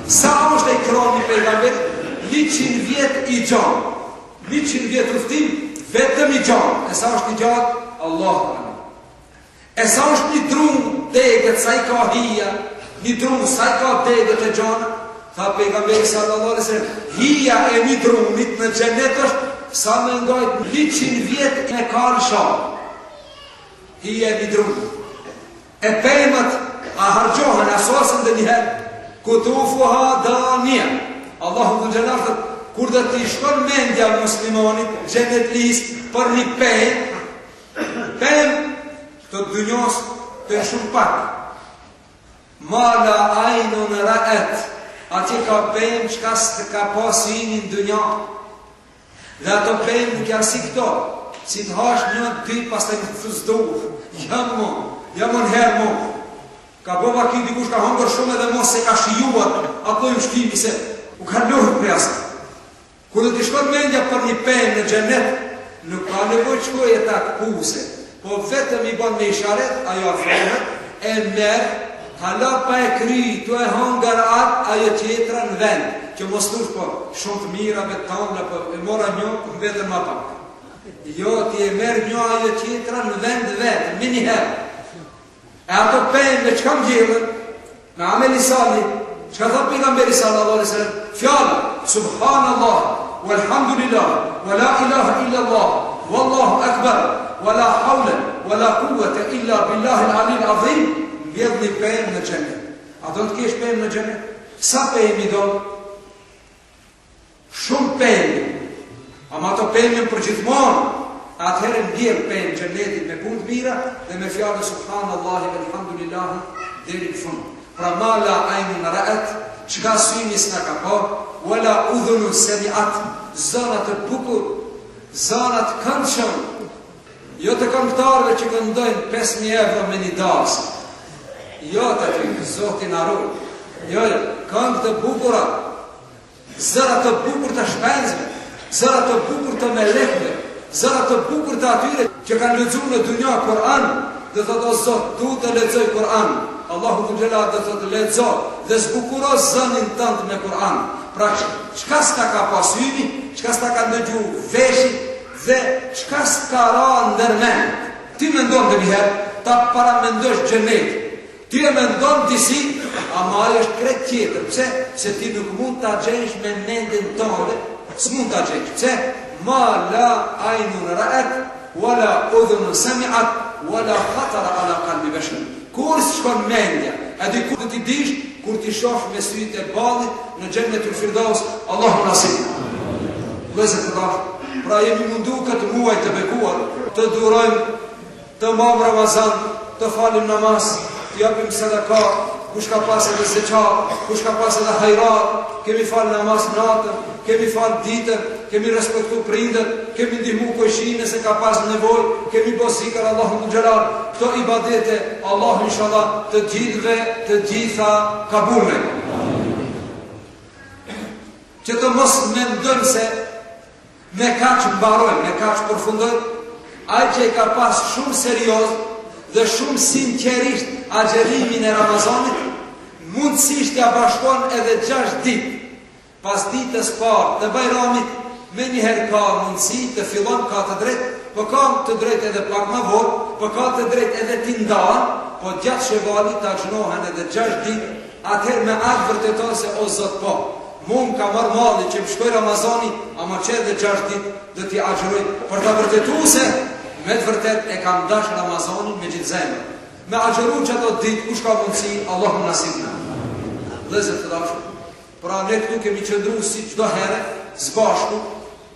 Sa është e kroni pejgamberit? 100 vjet i gjallë. 100 vjet ruftim, vetëm i gjallë. E sa është i gjallë? Allahu amin. E sa është një drumë, degët, sa i ka hija, një drum, sa ka degët e gjana? Tha pejgamberi sallallahu alaihi wasallam, hija e një drumit në xhenet është sa më ngajt 100 vjet e kalësha. Hija e një drumit. E pemët a hargjohen, asosën dhe njëherë, kutufuha dania. Allahu të gjelartë, kur dhe t'i shkon mendja muslimonit, xhenetlis, për një pemë, të dënjos të shumë pak. Mala ajnun ra'et, ati ka pemë qka së ka pasinin dënja. Dhe ato pemë nuk janë si këto, si të hash një, dy, pas të një të zdohë. Jam në herë mo. Ka bova ki dikush ka hongër shumë edhe mos se ka shijuat, ato im shkimi se u ka lëhët për jasë. Kur dhe t'i shkot mendja për një pemë në xhenet, nuk ka nevoj qëkoj e ta këpuse, po vetëm i ban me isharet, ajo afrohet, e merë, hala pa e kry, tu e hongër atë, ajo tjetra në vend, që mos tush po shumë të mira, betamla, po e mora një, po vetëm ma pak. Jo, ti e merë një ajo tjetra në vend vetë, mini herë. E ato penë me qka më gjellën, me ameli sali, qka tha pejgamberi sallallahu alaihi wasallam, fjallë, subhanallah, walhamdulillah, wa la ilaha illa Allah, wallahu akbar, wa la hawla, wa la quwwata illa billahi al-ali al-azim, mbjedh një penë në xhenet. A do të kesh penë në xhenet? Sa penë i do? Shumë penë. Ama ato penë për gjithmonë. Atëherë ndjerë penë xhenetit me punë të mira dhe me fjallë subhanallahi walhamdulillahi deri në fund. Pra mala ajnun ra'at, çka syni s'na ka pa, wala udhunun sami'at, zanat të bukur, zanat këndshëm. Jo të këngëtarëve që këndojnë 5.000 euro me një dasë. Jo të aty, Zotin arru. Jo, këngë të bukura, zërat të bukur të shpenzve, zërat të bukur të melekve, zërat të bukur të atyre që kanë lexuar në dunja Kur'an, dhe thotë o Zot, du të lexoj Kur'an. Allahu të gjelat dhe thotë lexo dhe zbukuro zënin tënd me Kur'an. Pra çka s'ta ka pasyni, çka s'ta ka ndëgju veshi dhe çka s'ka ra ndërmend. Ti mendon dhe njëherë, ta para mendosh xhenet. Ti e mendon disi, ama ajo është krejt tjetër. Pse? Se ti nuk mund ta gjesh me mendin tënde, s'mund ta gjesh. Pse? Ma la ajnun ra'at, wala udhunun sami'at, wala khatara ala qalbi bashar. Kur s'shkon mendja, edhe kur ti dish, kur ti shoh me sytë e ballit në xhennetul firdaus, Allahu nasib. Vëzë të dashur, pra jemi mundu këtë muaj të bekuar, të durojmë, të marrim Ramazan, të falim namaz, të japim sadaka, kush ka pas edhe zeqat, kush ka pas edhe hajrat, kemi fal namaz natën, kemi fal ditën, kemi respektu prindët, kemi ndihmu kojshinë se ka pas nevojë, kemi bo zikër Allahu të gjelar. Këto ibadete, Allahu inshallah të gjithve, të gjitha kabule. Që të mos mendojmë se me kaq mbarojmë, me kaq përfundojmë, ai që i ka pas shumë serios dhe shumë sinqerisht agjerimin e Ramazanit, mundësisht ja bashkon edhe 6 ditë. Pas ditës parë të Bajramit, me njëherë ka mundësi të fillon, ka të drejt, po ka të drejt edhe pak ma vorë, po ka të drejt edhe tindan, po gjatë Shevalit të agjënohen edhe 6 ditë, atëherë me atë vërteton se o Zot po, mund ka marrë malli që më shkoj Ramazani, ama që edhe 6 ditë dhe t'i agjëroj, për të vërtetu se me të vërtet e kam dash Ramazanin me gjithë zemër. Me agjëru që ato ditë, kush ka mundësi, Allahu nasibna. Lezër të dashur, pra ne këtu kemi qëndru si çdo herë, zbashku,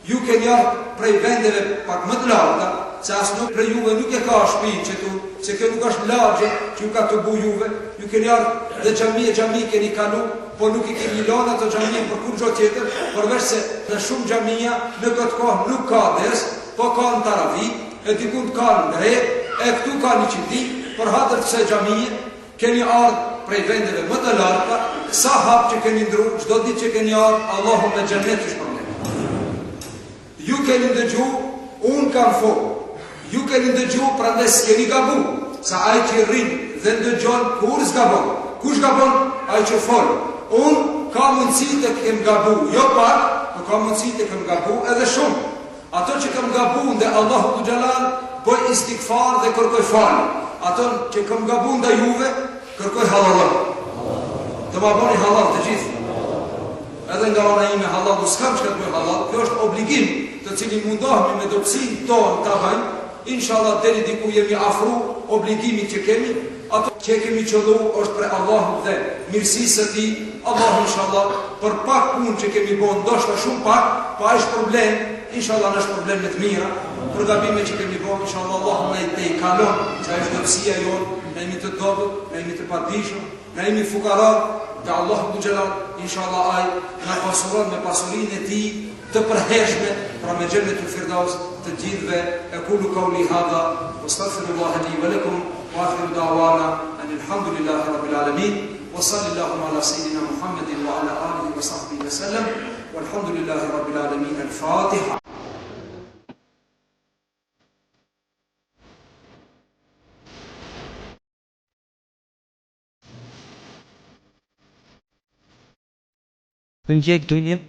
ju keni ardhur prej vendeve pak më të larta, se as nuk prej juve nuk e ka shtëpi këtu, se kjo nuk është lagje që ju ka të bu juve, ju keni ardhur dhe xhami keni kalu, po nuk i keni lënë ato xhami për kurrë tjetër, përveç se në shumë xhamia në këtë kohë nuk ka ders, po ka në taravi, e dikun ka në drejt, e këtu ka një qiti, për hatër të se xhamie, keni ardhur prej vendeve më të larta, sa hap që keni ndru, çdo ditë që keni ardhur, Allahu me xhenet ju shpërblet. Ju keni ndëgju, unë kam fol. Ju keni ndëgju, prandaj s'keni gabu, sa ai që rrin dhe ndëgjon kur s'gabon. Kush gabon? Ai që fol. Unë ka mundësi të kem gabu, jo pak, po ka mundësi të kem gabu edhe shumë. Ato që kam gabu ndë Allahu të Gjalal, bëj istikfar dhe kërkoj falë. Ato që kam gabu ndë juve, kërkoj halallah. të ma boni halal të gjithë. Edhe nga ana ime halal, du s'kam që ka të bëj halal, kjo është obligim të cilin mundohemi me dobësinë tonë të bëjmë, inshallah deri diku jemi afru obligimit që kemi, ato që kemi qëllu është për Allahu dhe mirësisë së tij. Allahu inshallah për pak punë që kemi bën, ndoshta shumë pak, po ai është problem, inshallah është problem me të mira, për gabimet që kemi bën, inshallah Allahu na i kalon, që ai është dobësia jonë, ne jemi të dobët, ne jemi të padijshëm, ne jemi fukara, dhe Allahu bu xhelal, inshallah ai na pasuron me pasurinë e tij të përhershme, pra me xhennetul firdaus të gjithëve. Aqulu qawli hadha wastaghfirullaha li wa lakum wa akhiru da'wana alhamdulillahi rabbil alamin. وصلى اللهم على سيدنا محمد وعلى آله وصحبه وسلم والحمد لله رب العالمين. الفاتحة. Önce döneyim.